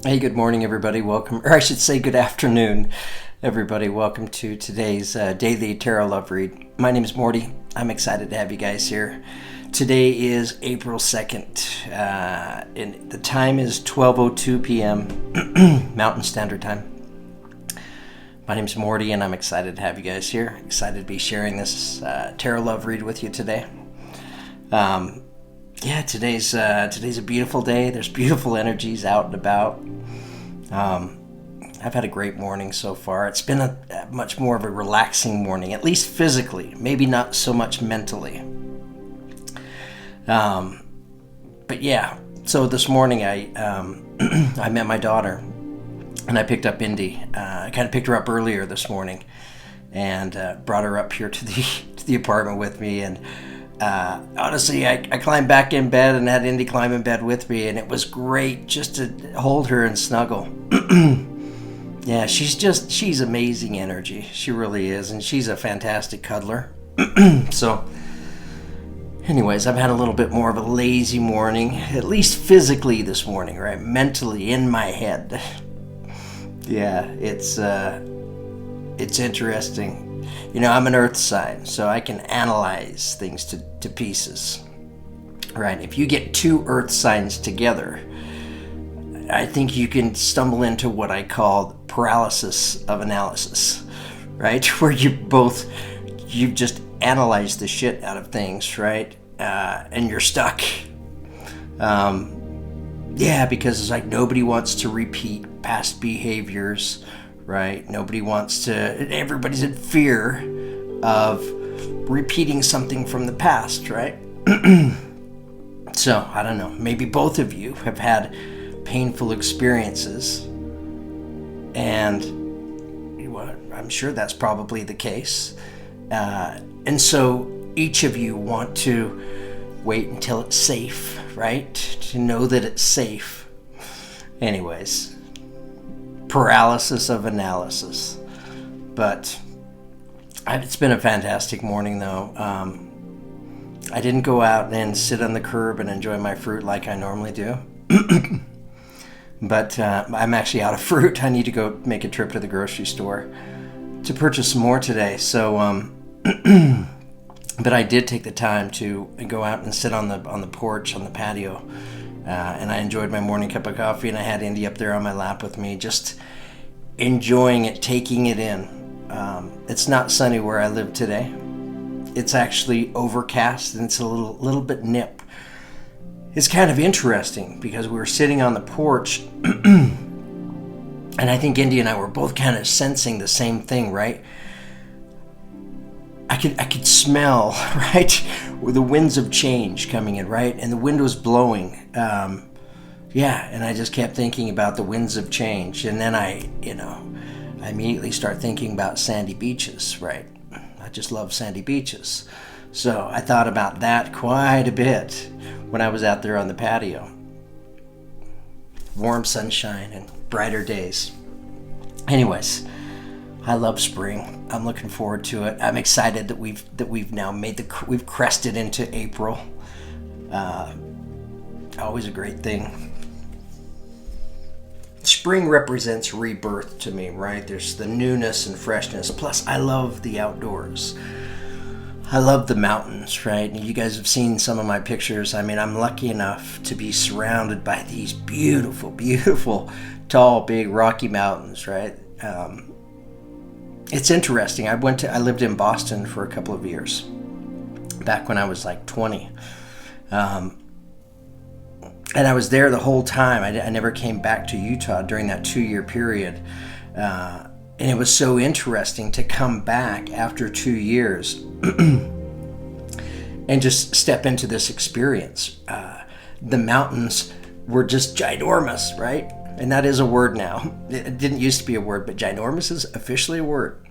Hey, good morning, everybody. Welcome, or I should say good afternoon, everybody. Welcome to today's daily tarot love read. My name is Morty. I'm excited to have you guys here. Today is April 2nd, and the time is 12:02 p.m. Mountain Standard Time. My name is Morty, and I'm excited to have you guys here. Excited to be sharing this tarot love read with you today. Today's a beautiful day. There's beautiful energies out and about. I've had a great morning so far. It's been a much more of a relaxing morning, at least physically, maybe not so much mentally. But yeah, so this morning I I met my daughter, and I picked up Indy. I kind of picked her up earlier this morning, and brought her up here to the apartment with me. And honestly, I climbed back in bed and had Indy climb in bed with me, and it was great just to hold her and snuggle. Yeah, she's amazing energy. She really is, and she's a fantastic cuddler. So anyways, I've had a little bit more of a lazy morning, at least physically this morning, right? Mentally, in my head. Yeah, it's interesting. You know, I'm an earth sign, so I can analyze things to pieces, right? If you get two earth signs together, I think you can stumble into what I call paralysis of analysis, right? Where you've just analyzed the shit out of things, right? And you're stuck. Because it's like nobody wants to repeat past behaviors, right? Everybody's in fear of repeating something from the past, right? So, I don't know, maybe both of you have had painful experiences, and I'm sure that's probably the case. And so each of you want to wait until it's safe, right? To know that it's safe. Anyways, paralysis of analysis. But it's been a fantastic morning, though. I didn't go out and sit on the curb and enjoy my fruit like I normally do. But I'm actually out of fruit. I need to go make a trip to the grocery store to purchase some more today. So, but I did take the time to go out and sit on the porch, on the patio, and I enjoyed my morning cup of coffee, and I had Indy up there on my lap with me, just enjoying it, taking it in. It's not sunny where I live today. It's actually overcast, and it's a little bit nip. It's kind of interesting because we were sitting on the porch, and I think Indy and I were both kind of sensing the same thing, right? I could smell, right, the winds of change coming in, right? And the wind was blowing. And I just kept thinking about the winds of change. And then I immediately start thinking about sandy beaches, right? I just love sandy beaches. So I thought about that quite a bit when I was out there on the patio. Warm sunshine and brighter days. Anyways, I love spring. I'm looking forward to it. I'm excited that we've now we've crested into April. Always a great thing. Spring represents rebirth to me, right? There's the newness and freshness. Plus, I love the outdoors. I love the mountains, right? And you guys have seen some of my pictures. I mean, I'm lucky enough to be surrounded by these beautiful, beautiful, tall, big, rocky mountains, right? It's interesting. I lived in Boston for a couple of years, back when I was like 20. And I was there the whole time. I never came back to Utah during that 2-year period. And it was so interesting to come back after 2 years and just step into this experience. The mountains were just ginormous, right? And that is a word now. It didn't used to be a word, but ginormous is officially a word.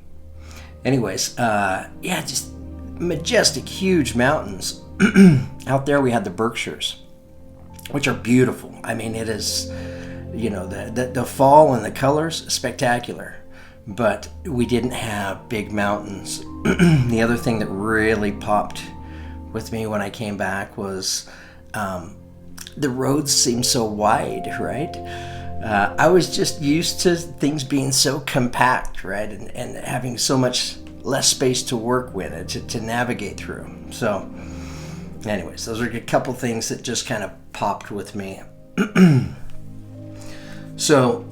Anyways, just majestic, huge mountains. Out there we had the Berkshires, which are beautiful. I mean, it is, the fall and the colors, spectacular. But we didn't have big mountains. The other thing that really popped with me when I came back was the roads seemed so wide, right? I was just used to things being so compact, right? And having so much less space to work with, to navigate through. So anyways, those are a couple things that just kind of popped with me. So,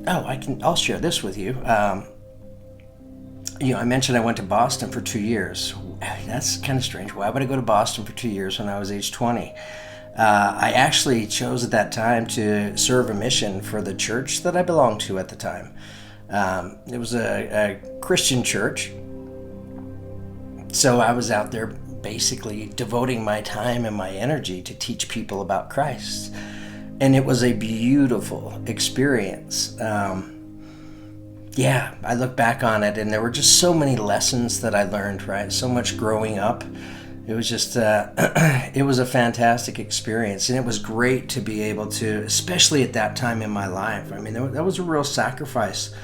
I'll share this with you. I mentioned I went to Boston for 2 years. That's kind of strange. Why would I go to Boston for 2 years when I was age 20? I actually chose at that time to serve a mission for the church that I belonged to at the time. It was a Christian church. So I was out there basically devoting my time and my energy to teach people about Christ. And it was a beautiful experience. I look back on it, and there were just so many lessons that I learned, right? So much growing up. It was just, it was a fantastic experience. And it was great to be able to, especially at that time in my life. I mean, that was a real sacrifice.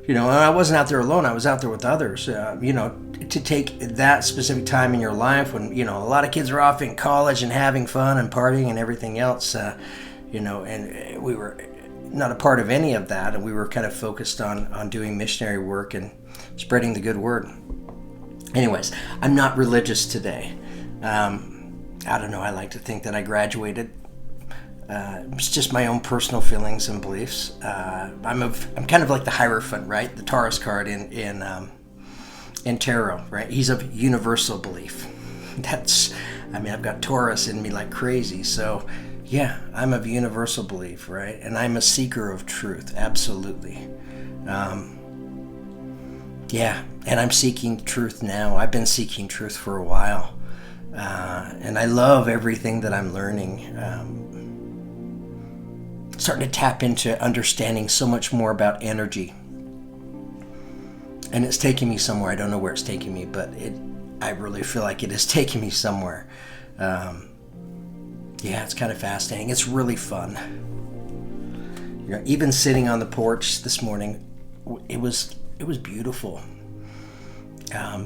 And I wasn't out there alone. I was out there with others. To take that specific time in your life when, a lot of kids are off in college and having fun and partying and everything else, and we were not a part of any of that. And we were kind of focused on doing missionary work and spreading the good word. Anyways, I'm not religious today. I don't know. I like to think that I graduated. It's just my own personal feelings and beliefs. I'm kind of like the Hierophant, right? The Taurus card in tarot, right? He's of universal belief. I've got Taurus in me like crazy. So, yeah, I'm of universal belief, right? And I'm a seeker of truth, absolutely. And I'm seeking truth now. I've been seeking truth for a while. And I love everything that I'm learning. Starting to tap into understanding so much more about energy. And it's taking me somewhere. I don't know where it's taking me, but I really feel like it is taking me somewhere. It's kind of fascinating. It's really fun. Even sitting on the porch this morning, it was beautiful.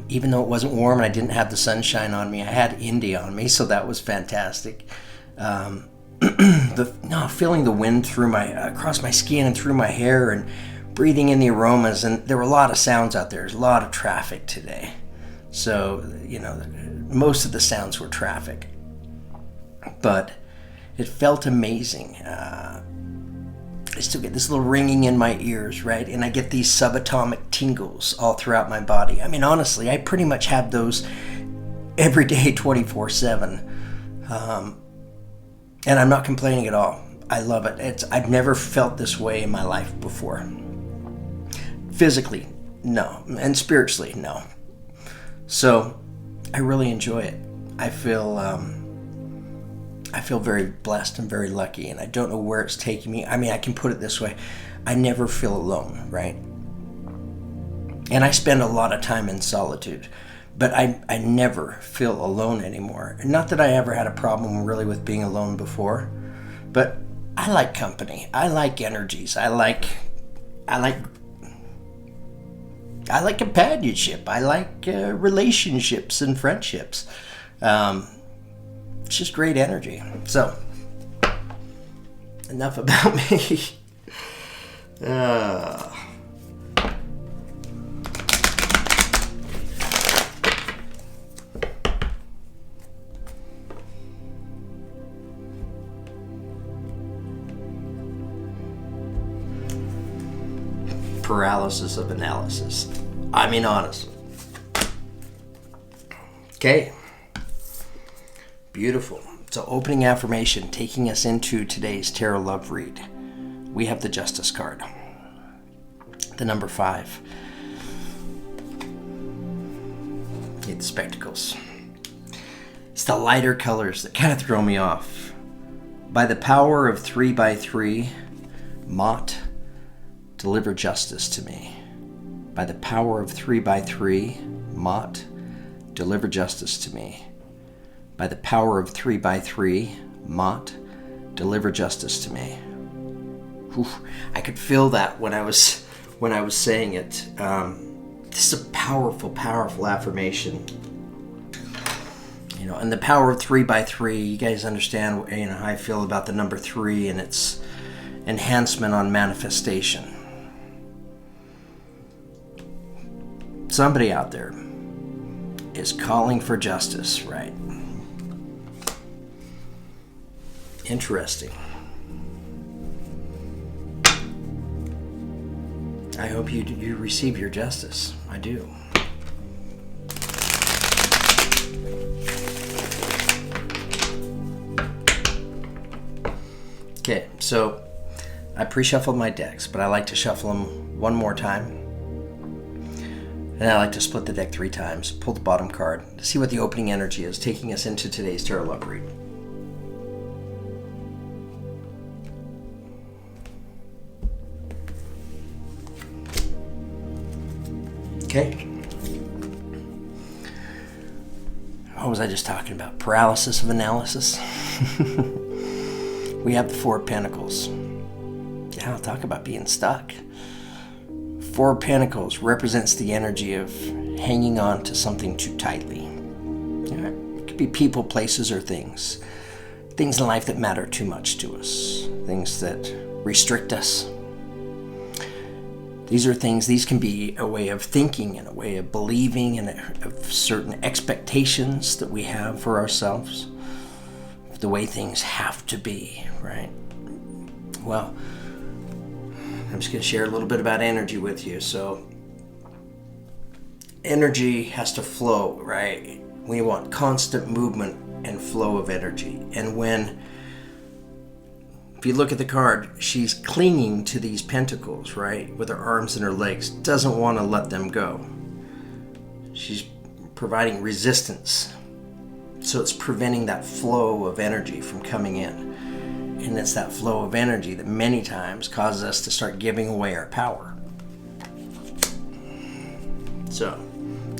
Even though it wasn't warm and I didn't have the sunshine on me, I had Indy on me, so that was fantastic. Feeling the wind across my skin and through my hair, and breathing in the aromas, and there were a lot of sounds out there. There's a lot of traffic today, so most of the sounds were traffic, but it felt amazing. I still get this little ringing in my ears, right? And I get these subatomic tingles all throughout my body. I mean, honestly, I pretty much have those every day, 24/7. And I'm not complaining at all. I love it. I've never felt this way in my life before. Physically, no. And spiritually, no. So I really enjoy it. I feel very blessed and very lucky, and I don't know where it's taking me. I mean, I can put it this way. I never feel alone, right? And I spend a lot of time in solitude, but I never feel alone anymore. Not that I ever had a problem really with being alone before, but I like company. I like energies. I like companionship. I like relationships and friendships. It's just great energy. So, enough about me. Paralysis of analysis. I mean, honestly. Okay. Beautiful. So, opening affirmation, taking us into today's tarot love read. We have the Justice card. The number 5. Get the spectacles. It's the lighter colors that kind of throw me off. By the power of 3x3, Mott, deliver justice to me. By the power of 3x3, Mott, deliver justice to me. By the power of 3x3, Mott, deliver justice to me. Whew, I could feel that when I was saying it. This is a powerful, powerful affirmation. And the power of 3x3. You guys understand, how I feel about the number 3, and it's enhancement on manifestation. Somebody out there is calling for justice, right? Interesting. I hope you receive your justice. I do. Okay, so I pre-shuffled my decks, but I like to shuffle them one more time. And I like to split the deck 3 times, pull the bottom card, to see what the opening energy is, taking us into today's tarot love read. Okay. What was I just talking about? Paralysis of analysis? We have the 4 of Pentacles. Yeah, I'll talk about being stuck. 4 of Pentacles represents the energy of hanging on to something too tightly. Yeah, it could be people, places, or things. Things in life that matter too much to us. Things that restrict us. These can be a way of thinking and a way of believing and of certain expectations that we have for ourselves. The way things have to be, right? Well, I'm just going to share a little bit about energy with you. So, energy has to flow, right? We want constant movement and flow of energy. And if you look at the card, she's clinging to these pentacles, right? With her arms and her legs, doesn't want to let them go. She's providing resistance. So it's preventing that flow of energy from coming in. And it's that flow of energy that many times causes us to start giving away our power. So,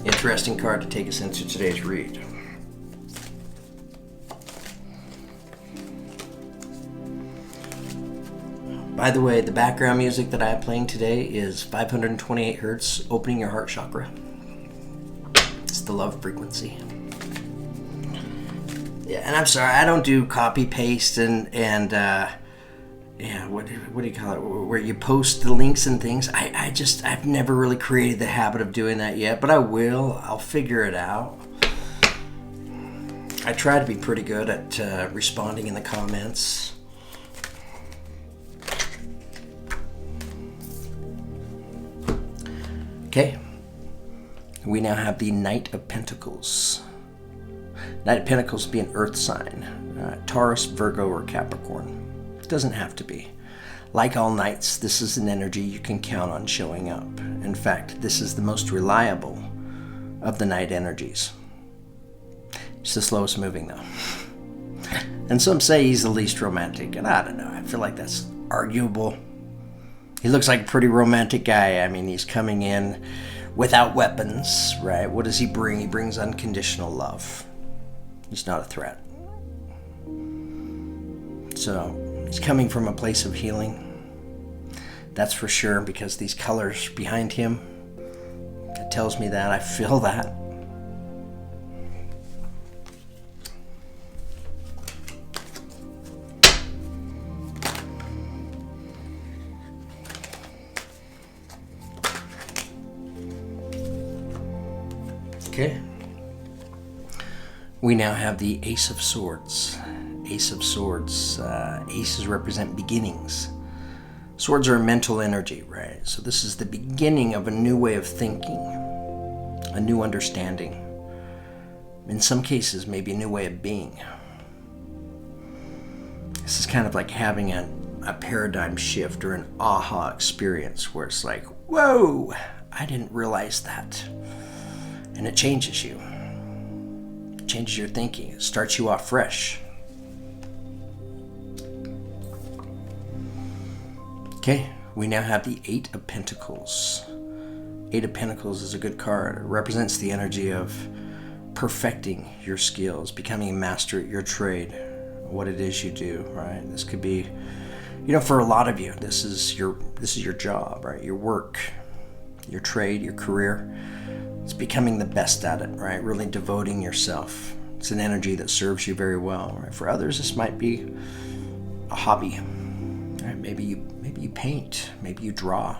interesting card to take us into today's read. By the way, the background music that I have playing today is 528 hertz, opening your heart chakra. It's the love frequency. Yeah, and I'm sorry, I don't do copy paste and what do you call it? Where you post the links and things. I've never really created the habit of doing that yet, but I will. I'll figure it out. I try to be pretty good at responding in the comments. Okay, we now have the Knight of Pentacles. Knight of Pentacles would be an earth sign, Taurus, Virgo, or Capricorn. It doesn't have to be. Like all knights, this is an energy you can count on showing up. In fact, this is the most reliable of the knight energies. It's the slowest moving though. And some say he's the least romantic, and I don't know, I feel like that's arguable. He looks like a pretty romantic guy. I mean, he's coming in without weapons, right? What does he bring? He brings unconditional love. He's not a threat. So he's coming from a place of healing. That's for sure, because these colors behind him, it tells me that. I feel that. Okay. We now have the Ace of Swords. Ace of Swords. Aces represent beginnings. Swords are a mental energy, right? So this is the beginning of a new way of thinking, a new understanding. In some cases, maybe a new way of being. This is kind of like having a paradigm shift or an aha experience where it's like, whoa, I didn't realize that. And it changes you. It changes your thinking. It starts you off fresh. Okay, we now have the Eight of Pentacles. Eight of Pentacles is a good card. It represents the energy of perfecting your skills, becoming a master at your trade, what it is you do, right? This could be, for a lot of you, this is your job, right? Your work, your trade, your career. It's becoming the best at it, right? Really devoting yourself. It's an energy that serves you very well, right? For others, this might be a hobby. Right? Maybe you paint. Maybe you draw.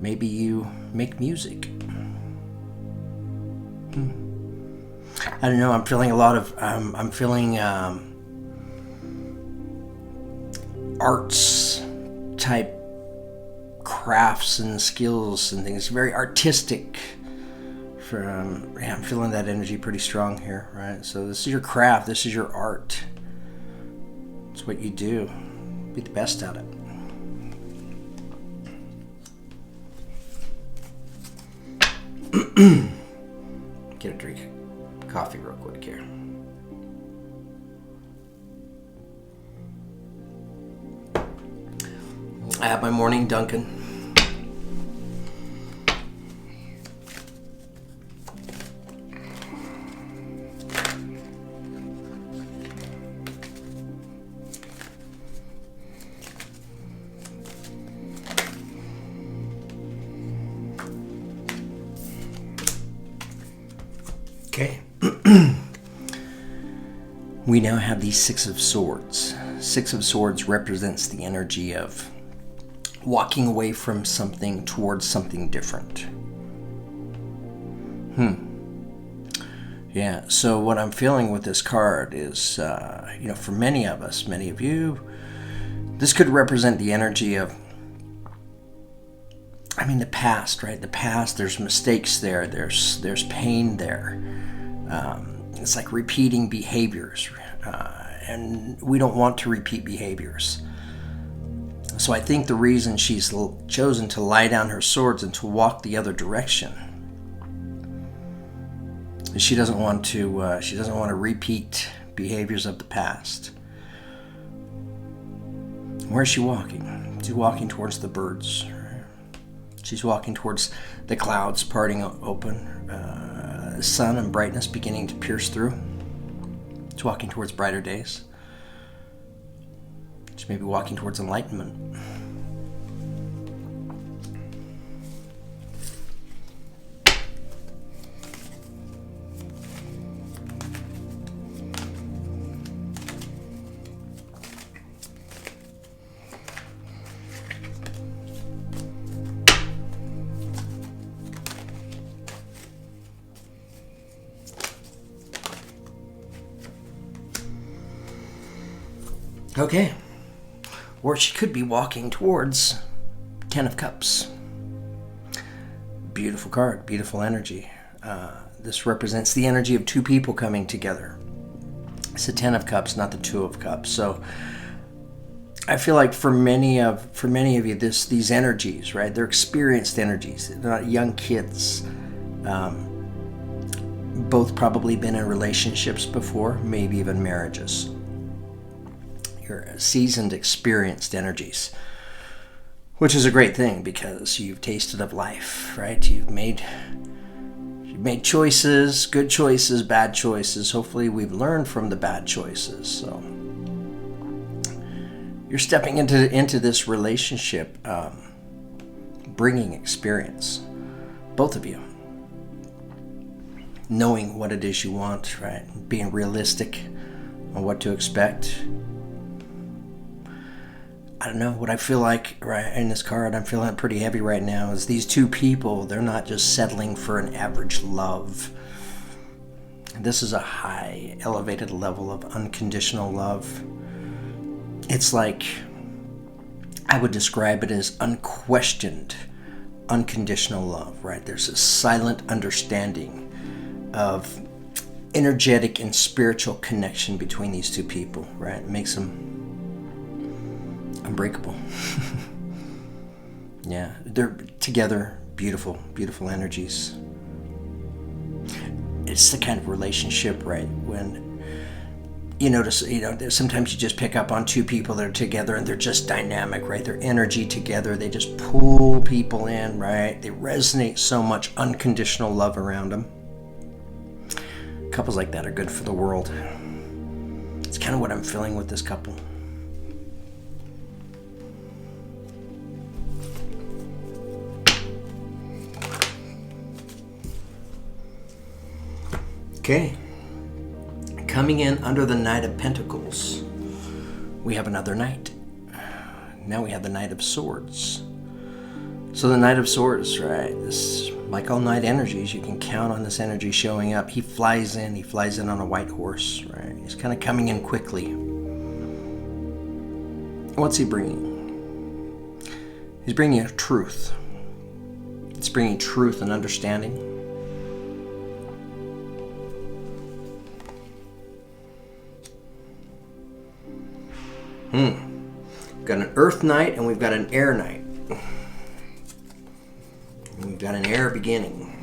Maybe you make music. I don't know. I'm feeling a lot of. I'm feeling arts type crafts and skills and things. Very artistic. I'm feeling that energy pretty strong here, right? So this is your craft. This is your art. It's what you do. Be the best at it. Get a drink of coffee real quick here. I have my morning Dunkin'. Okay. We now have the Six of Swords. Six of Swords represents the energy of walking away from something towards something different. Yeah, so what I'm feeling with this card is, for many of us, many of you, this could represent the energy of, the past, right? The past, there's mistakes there, there's pain there. It's like repeating behaviors, and we don't want to repeat behaviors. So I think the reason she's chosen to lie down her swords and to walk the other direction is she doesn't want to repeat behaviors of the past. Where is she walking? She's walking towards the birds. She's walking towards the clouds parting open, sun and brightness beginning to pierce through. She's walking towards brighter days. She may be walking towards enlightenment. Okay. Or she could be walking towards Ten of Cups. Beautiful card, beautiful energy. This represents the energy of two people coming together. It's the Ten of Cups, not the Two of Cups. So I feel like for many of you, these energies, right? They're experienced energies. They're not young kids. Both probably been in relationships before, maybe even marriages. You're seasoned, experienced energies, which is a great thing because you've tasted of life, right? You've made choices, good choices, bad choices. Hopefully we've learned from the bad choices. So you're stepping into this relationship, bringing experience, both of you, knowing what it is you want, right? Being realistic on what to expect. I don't know what I feel like right in this card. I'm feeling it pretty heavy right now. Is these two people, they're not just settling for an average love. This is a high, elevated level of unconditional love. It's like, I would describe it as unquestioned, unconditional love, right? There's a silent understanding of energetic and spiritual connection between these two people, right? It makes them unbreakable. Yeah, they're together, beautiful, beautiful energies. It's the kind of relationship, right, when you notice, sometimes you just pick up on two people that are together and they're just dynamic, right? Their energy together, they just pull people in, right? They resonate so much unconditional love around them. Couples like that are good for the world. It's kind of what I'm feeling with this couple. Okay, coming in under the Knight of Pentacles, we have another knight. Now we have the Knight of Swords. So the Knight of Swords, right? This, like all night energies, you can count on this energy showing up. He flies in on a white horse, right? He's kind of coming in quickly. What's he bringing? He's bringing truth. It's bringing truth and understanding. We've got an Earth Knight and we've got an Air Knight. And we've got an air beginning.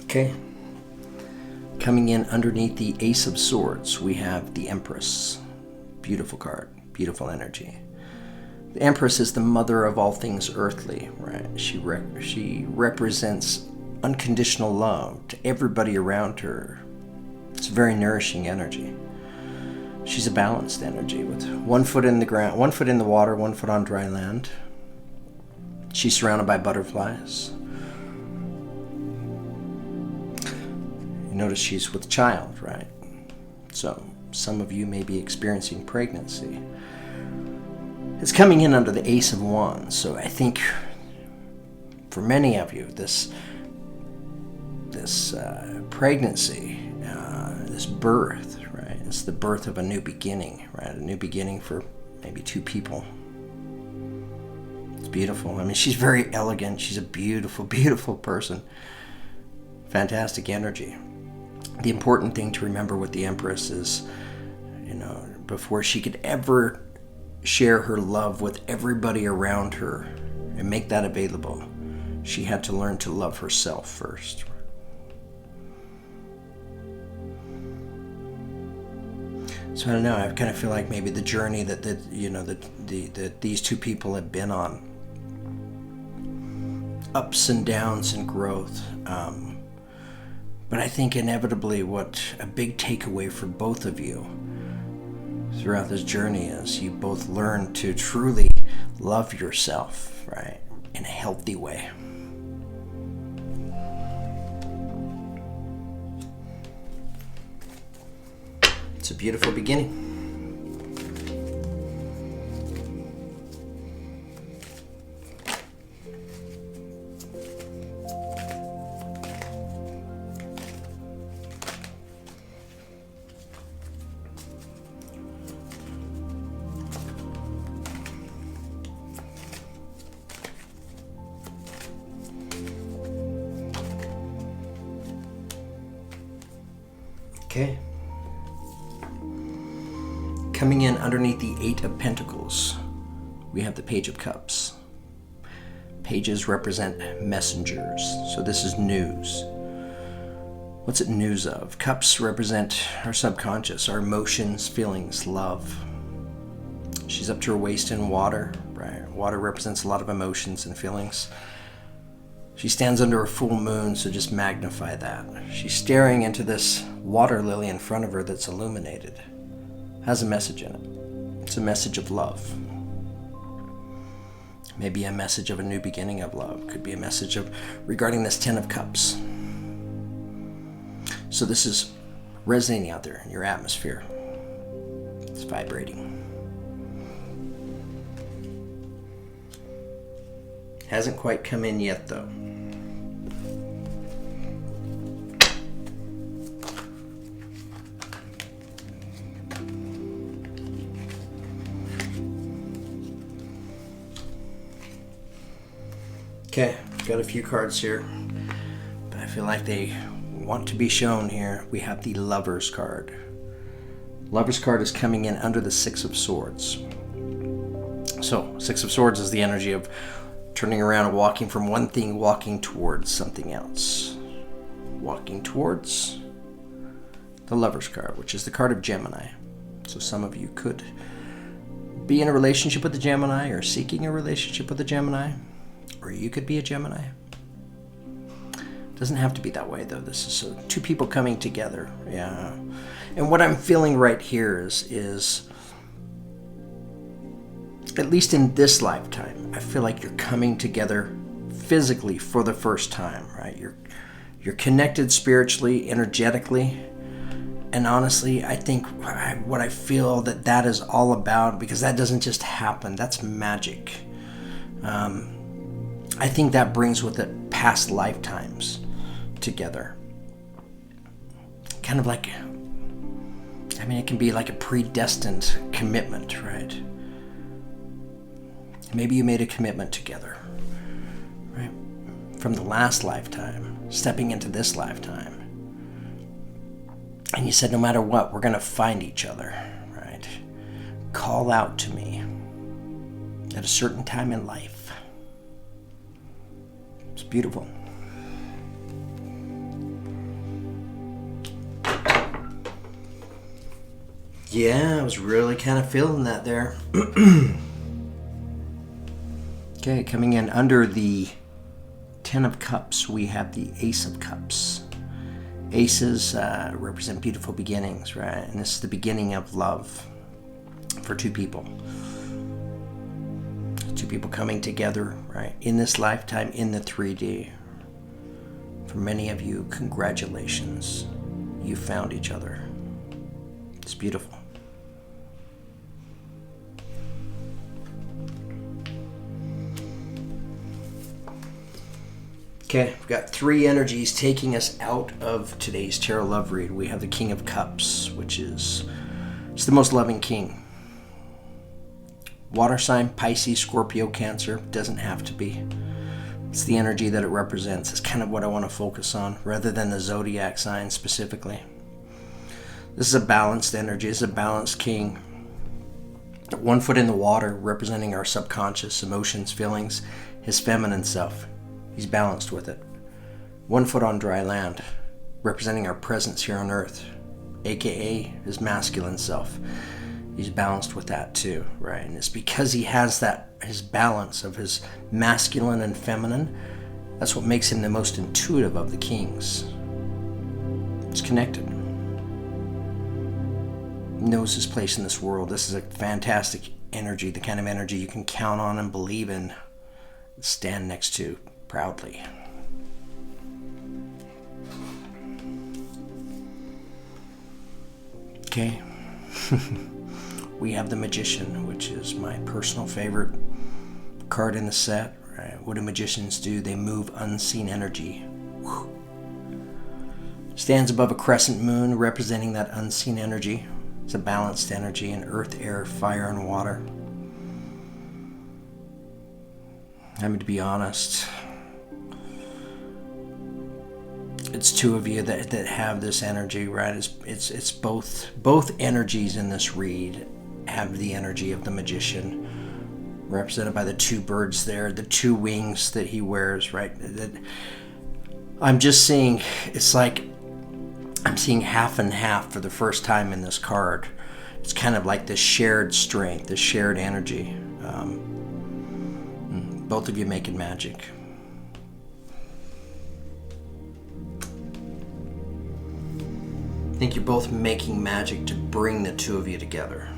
Okay. Coming in underneath the Ace of Swords, we have the Empress. Beautiful card, beautiful energy. The Empress is the mother of all things earthly, right? She represents unconditional love to everybody around her. It's a very nourishing energy. She's a balanced energy with one foot in the ground, one foot in the water, one foot on dry land. She's surrounded by butterflies. You notice she's with child, right? So some of you may be experiencing pregnancy. It's coming in under the Ace of Wands. So I think for many of you, this pregnancy, this birth, right? It's the birth of a new beginning, right? A new beginning for maybe two people. It's beautiful. I mean, she's very elegant. She's a beautiful, beautiful person. Fantastic energy. The important thing to remember with the Empress is, before she could ever share her love with everybody around her and make that available, she had to learn to love herself first. So I don't know, I kind of feel like maybe the journey that these two people have been on, ups and downs and growth, but I think inevitably what a big takeaway for both of you throughout this journey is you both learn to truly love yourself, right, in a healthy way. It's a beautiful beginning. Okay. Coming in underneath the Eight of Pentacles, we have the Page of Cups. Pages represent messengers, so this is news. What's it news of? Cups represent our subconscious, our emotions, feelings, love. She's up to her waist in water, right? Water represents a lot of emotions and feelings. She stands under a full moon, so just magnify that. She's staring into this water lily in front of her that's illuminated. Has a message in it. It's a message of love. Maybe a message of a new beginning of love. Could be a message of regarding this Ten of Cups. So this is resonating out there in your atmosphere. It's vibrating. Hasn't quite come in yet though. Okay, got a few cards here, but I feel like they want to be shown here. We have the Lover's card. Lover's card is coming in under the Six of Swords. So, Six of Swords is the energy of turning around and walking from one thing, walking towards something else. Walking towards the Lover's card, which is the card of Gemini. So some of you could be in a relationship with a Gemini or seeking a relationship with a Gemini. Or you could be a Gemini. Doesn't have to be that way though. This is so two people coming together. Yeah. And what I'm feeling right here is at least in this lifetime, I feel like you're coming together physically for the first time, right? You're connected spiritually, energetically, And honestly, I think what I feel that is all about, because that doesn't just happen, that's magic. I think that brings with it past lifetimes together. Kind of like, it can be like a predestined commitment, right? Maybe you made a commitment together, right? From the last lifetime, stepping into this lifetime. And you said, no matter what, we're going to find each other, right? Call out to me at a certain time in life. It's beautiful. Yeah, I was really kind of feeling that there. Okay, coming in under the 10 of Cups, we have the Ace of Cups. Aces represent beautiful beginnings, right? And this is the beginning of love for two people. Two people coming together, right? In this lifetime, in the 3D. For many of you, congratulations. You found each other. It's beautiful. Okay, we've got three energies taking us out of today's tarot love read. We have the King of Cups, which is it's the most loving king. Water sign, Pisces, Scorpio, Cancer. Doesn't have to be. It's the energy that it represents. It's kind of what I want to focus on, rather than the zodiac sign specifically. This is a balanced energy. It's a balanced king. 1 foot in the water, representing our subconscious emotions, feelings, his feminine self. He's balanced with it. 1 foot on dry land, representing our presence here on earth, aka his masculine self. He's balanced with that too, right? And it's because he has that, his balance of his masculine and feminine, that's what makes him the most intuitive of the kings. It's connected. He knows his place in this world. This is a fantastic energy, the kind of energy you can count on and believe in, stand next to proudly. Okay. We have the Magician, which is my personal favorite card in the set. Right? What do magicians do? They move unseen energy. Whew. Stands above a crescent moon, representing that unseen energy. It's a balanced energy in earth, air, fire, and water. To be honest, it's two of you that have this energy, right? It's both energies in this read have the energy of the Magician, represented by the two birds there, the two wings that he wears, right? I'm just seeing, it's like I'm seeing half and half for the first time in this card. It's kind of like this shared strength, this shared energy. Both of you making magic. I think you're both making magic to bring the two of you together.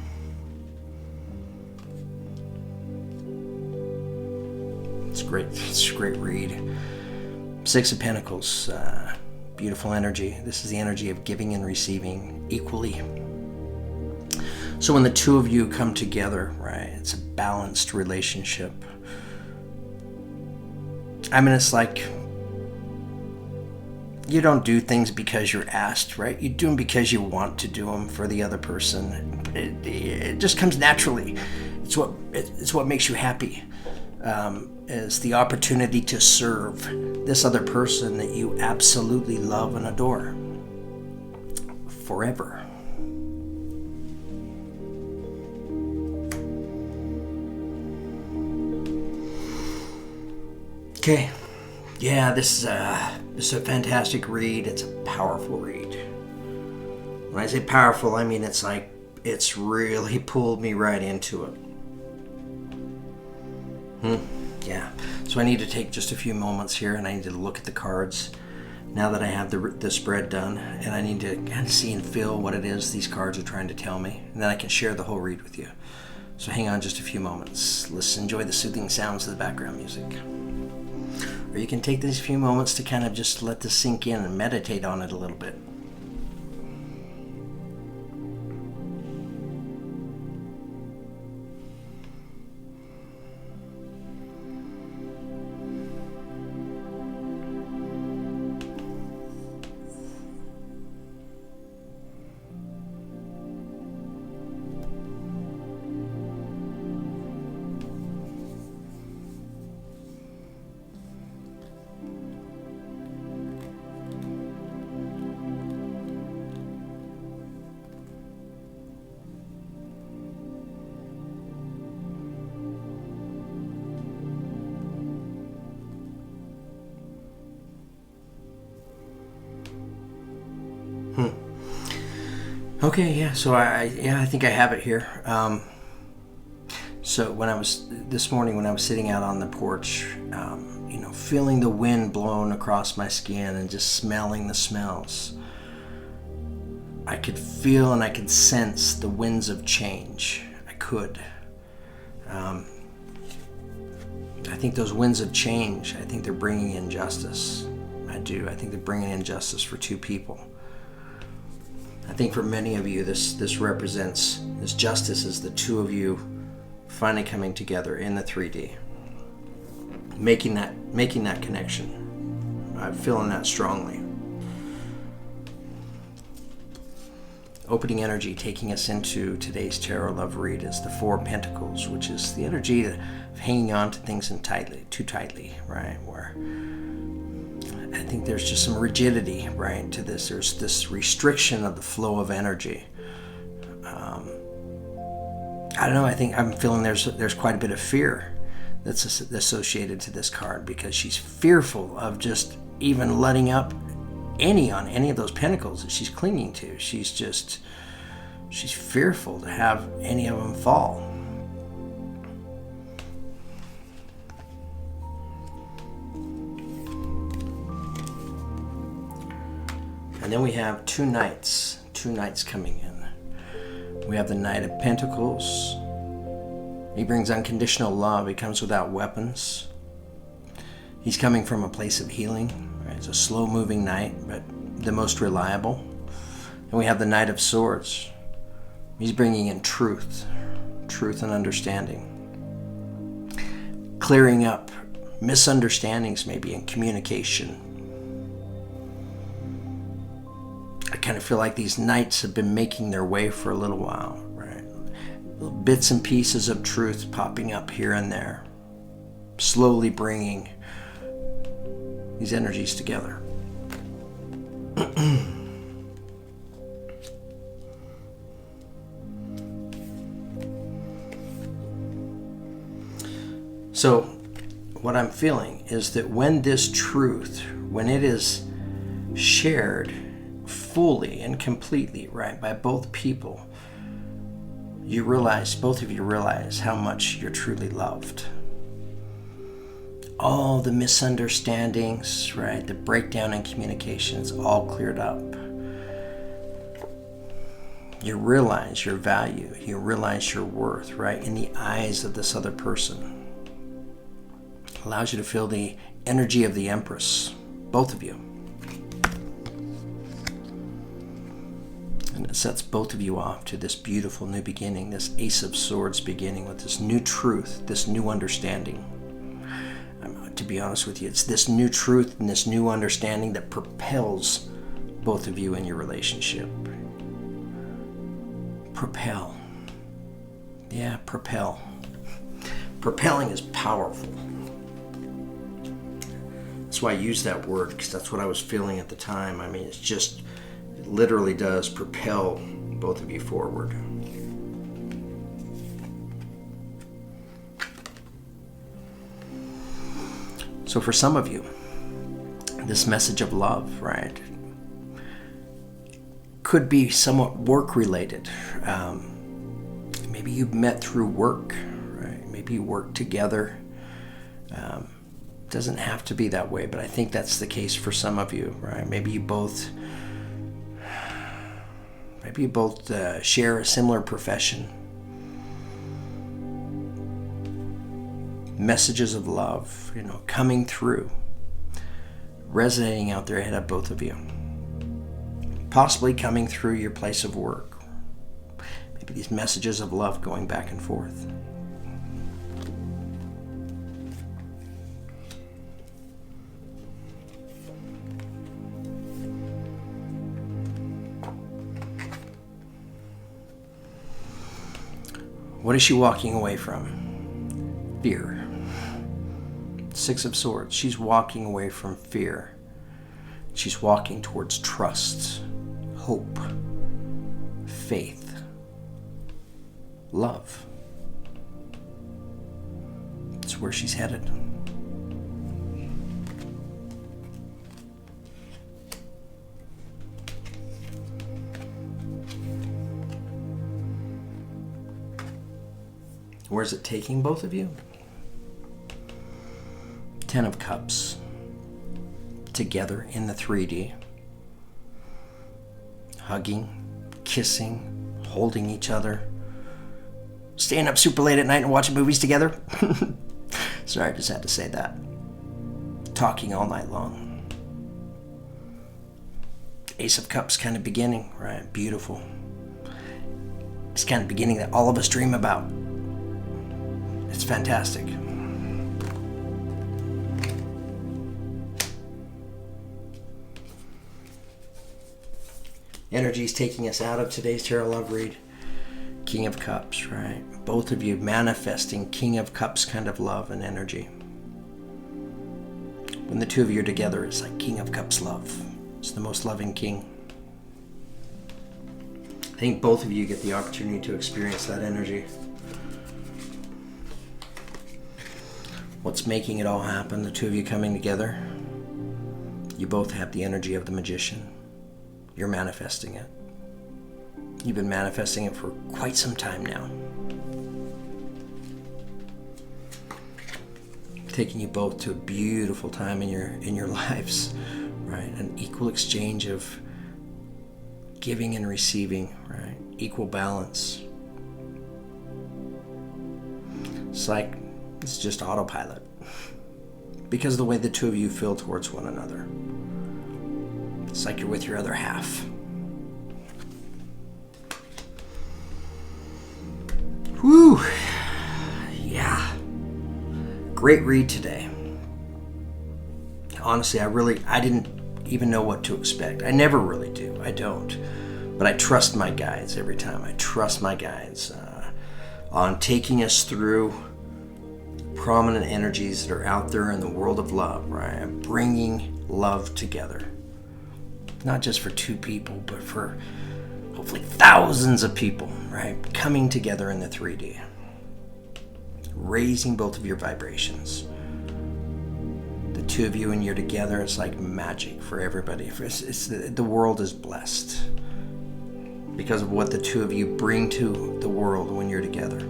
It's great. It's a great read. 6 of Pentacles. Beautiful energy. This is the energy of giving and receiving equally. So when the two of you come together, right, it's a balanced relationship. It's like you don't do things because you're asked, right? You do them because you want to do them for the other person. It just comes naturally. It's what makes you happy. Is the opportunity to serve this other person that you absolutely love and adore forever. Okay, yeah, this is a fantastic read. It's a powerful read. When I say powerful, I mean it's like it's really pulled me right into it. Yeah, so I need to take just a few moments here, and I need to look at the cards now that I have the spread done, and I need to kind of see and feel what it is these cards are trying to tell me, and then I can share the whole read with you. So hang on just a few moments. Let's enjoy the soothing sounds of the background music. Or you can take these few moments to kind of just let this sink in and meditate on it a little bit. Okay, yeah. So I think I have it here. So this morning when I was sitting out on the porch, feeling the wind blowing across my skin and just smelling the smells, I could feel and I could sense the winds of change. I could. I think those winds of change, I think they're bringing in justice. I do. I think they're bringing in justice for two people. I think for many of you, this represents, this justice is the two of you finally coming together in the 3D, making that connection. I'm feeling that strongly. Opening energy taking us into today's tarot love read is the Four of Pentacles, which is the energy of hanging on to things too tightly, right? Where I think there's just some rigidity, right, to this. There's this restriction of the flow of energy. I don't know. I think I'm feeling there's quite a bit of fear that's associated to this card, because she's fearful of just even letting up on any of those pentacles that she's clinging to. She's fearful to have any of them fall. And then we have two knights coming in. We have the Knight of Pentacles. He brings unconditional love. He comes without weapons. He's coming from a place of healing. He's a slow-moving knight, but the most reliable. And we have the Knight of Swords. He's bringing in truth and understanding. Clearing up misunderstandings, maybe, in communication. I kind of feel like these knights have been making their way for a little while, right? Little bits and pieces of truth popping up here and there, slowly bringing these energies together. So what I'm feeling is that when this truth, when it is shared fully and completely, right, by both people, both of you realize how much you're truly loved. All the misunderstandings, right, the breakdown in communication is all cleared up. You realize your value, you realize your worth, right, in the eyes of this other person. Allows you to feel the energy of the Empress, both of you. And it sets both of you off to this beautiful new beginning, this Ace of Swords beginning with this new truth, this new understanding. To be honest with you, it's this new truth and this new understanding that propels both of you in your relationship. Propel. Yeah, propel. Propelling is powerful. That's why I use that word, because that's what I was feeling at the time. I mean, it literally does propel both of you forward. So for some of you, this message of love, right, could be somewhat work-related. Maybe you've met through work, right? Maybe you work together. Doesn't have to be that way, but I think that's the case for some of you, right? Maybe you both share a similar profession. Messages of love, coming through, resonating out there ahead of both of you. Possibly coming through your place of work. Maybe these messages of love going back and forth. What is she walking away from? Fear. Six of Swords. She's walking away from fear. She's walking towards trust, hope, faith, love. It's where she's headed. Where's it taking both of you? 10 of Cups. Together in the 3D. Hugging, kissing, holding each other. Staying up super late at night and watching movies together. Sorry, I just had to say that. Talking all night long. Ace of Cups kind of beginning, right? Beautiful. It's kind of beginning that all of us dream about. It's fantastic. Energy is taking us out of today's tarot love read. King of Cups, right? Both of you manifesting King of Cups kind of love and energy. When the two of you are together, it's like King of Cups love. It's the most loving king. I think both of you get the opportunity to experience that energy. What's making it all happen? The two of you coming together. You both have the energy of the magician. You're manifesting it. You've been manifesting it for quite some time now. Taking you both to a beautiful time in your lives, right? An equal exchange of giving and receiving, right? Equal balance. It's just autopilot. Because of the way the two of you feel towards one another. It's like you're with your other half. Whew. Yeah. Great read today. Honestly, I didn't even know what to expect. I never really do. I don't. But I trust my guides every time. I trust my guides on taking us through prominent energies that are out there in the world of love, right? Bringing love together. Not just for two people, but for hopefully thousands of people, right? Coming together in the 3D. Raising both of your vibrations. The two of you and you're together, it's like magic for everybody. The world is blessed because of what the two of you bring to the world when you're together.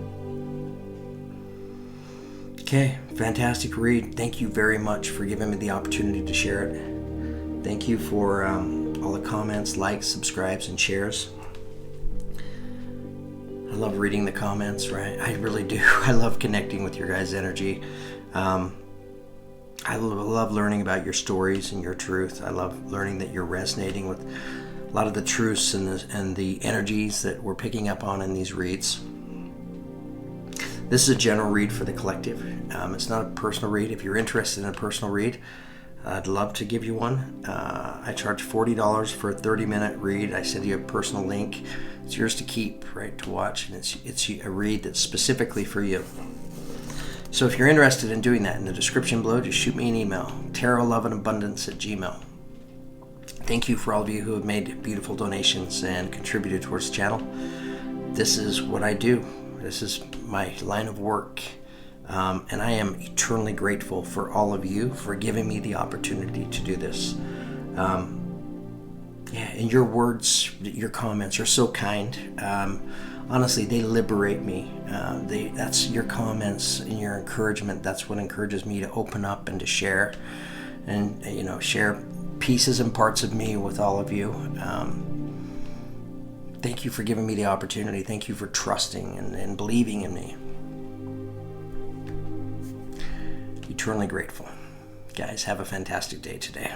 Okay, fantastic read. Thank you very much for giving me the opportunity to share it. Thank you for all the comments, likes, subscribes, and shares. I love reading the comments, right? I really do. I love connecting with your guys' energy. I love learning about your stories and your truth. I love learning that you're resonating with a lot of the truths and the energies that we're picking up on in these reads. This is a general read for the collective. It's not a personal read. If you're interested in a personal read, I'd love to give you one. I charge $40 for a 30-minute read. I send you a personal link. It's yours to keep, right, to watch, and it's a read that's specifically for you. So if you're interested in doing that, in the description below, just shoot me an email, tarotloveandabundance@gmail.com. Thank you for all of you who have made beautiful donations and contributed towards the channel. This is what I do. This is my line of work. And I am eternally grateful for all of you for giving me the opportunity to do this. And your words, your comments are so kind. Honestly, they liberate me. That's your comments and your encouragement. That's what encourages me to open up and to share, and share pieces and parts of me with all of you. Thank you for giving me the opportunity. Thank you for trusting and believing in me. Eternally grateful. Guys, have a fantastic day today.